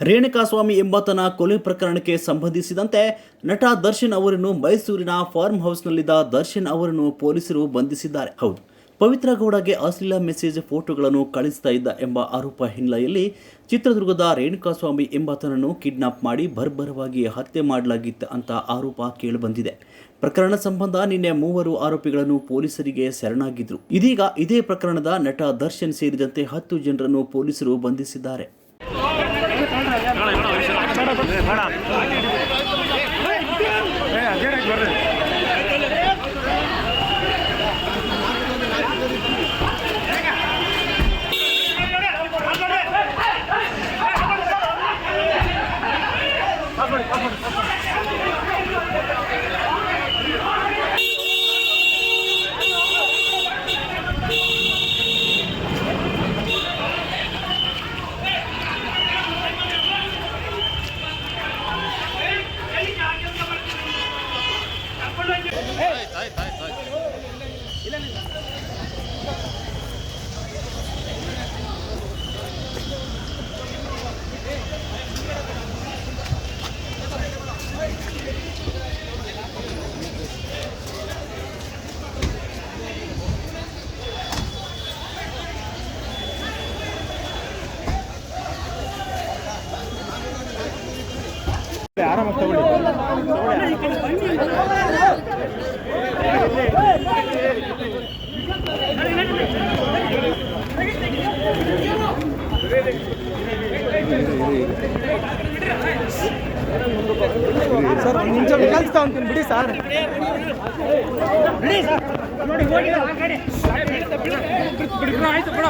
ರೇಣುಕಾಸ್ವಾಮಿ ಎಂಬಾತನ ಕೊಲೆ ಪ್ರಕರಣಕ್ಕೆ ಸಂಬಂಧಿಸಿದಂತೆ ನಟ ದರ್ಶನ್ ಅವರನ್ನು ಮೈಸೂರಿನ ಫಾರ್ಮ್ ಹೌಸ್ನಲ್ಲಿದ್ದ ದರ್ಶನ್ ಅವರನ್ನು ಪೊಲೀಸರು ಬಂಧಿಸಿದ್ದಾರೆ. ಹೌದು, ಪವಿತ್ರ ಗೌಡಗೆ ಅಶ್ಲೀಲ ಮೆಸೇಜ್ ಫೋಟೋಗಳನ್ನು ಕಳಿಸ್ತಾ ಇದ್ದ ಎಂಬ ಆರೋಪ ಹಿನ್ನೆಲೆಯಲ್ಲಿ ಚಿತ್ರದುರ್ಗದ ರೇಣುಕಾಸ್ವಾಮಿ ಎಂಬಾತನನ್ನು ಕಿಡ್ನಾಪ್ ಮಾಡಿ ಬರ್ಬರವಾಗಿ ಹತ್ಯೆ ಮಾಡಲಾಗಿತ್ತು ಅಂತ ಆರೋಪ ಕೇಳಿಬಂದಿದೆ. ಪ್ರಕರಣ ಸಂಬಂಧ ನಿನ್ನೆ 3 ಆರೋಪಿಗಳನ್ನು ಪೊಲೀಸರಿಗೆ ಶರಣಾಗಿದ್ರು. ಇದೀಗ ಇದೇ ಪ್ರಕರಣದ ನಟ ದರ್ಶನ್ ಸೇರಿದಂತೆ 10 ಜನರನ್ನು ಪೊಲೀಸರು ಬಂಧಿಸಿದ್ದಾರೆ. ಆರಾಮಾಗಿ ತಗೊಳ್ಳಿ. ಸರ್ ಒಂದು ನಿಮಿಷ ಕಳಿಸ್ತಾ ಅಂತೀನಿ ಬಿಡಿ ಸರ್. ಆಯ್ತು ಬಿಡ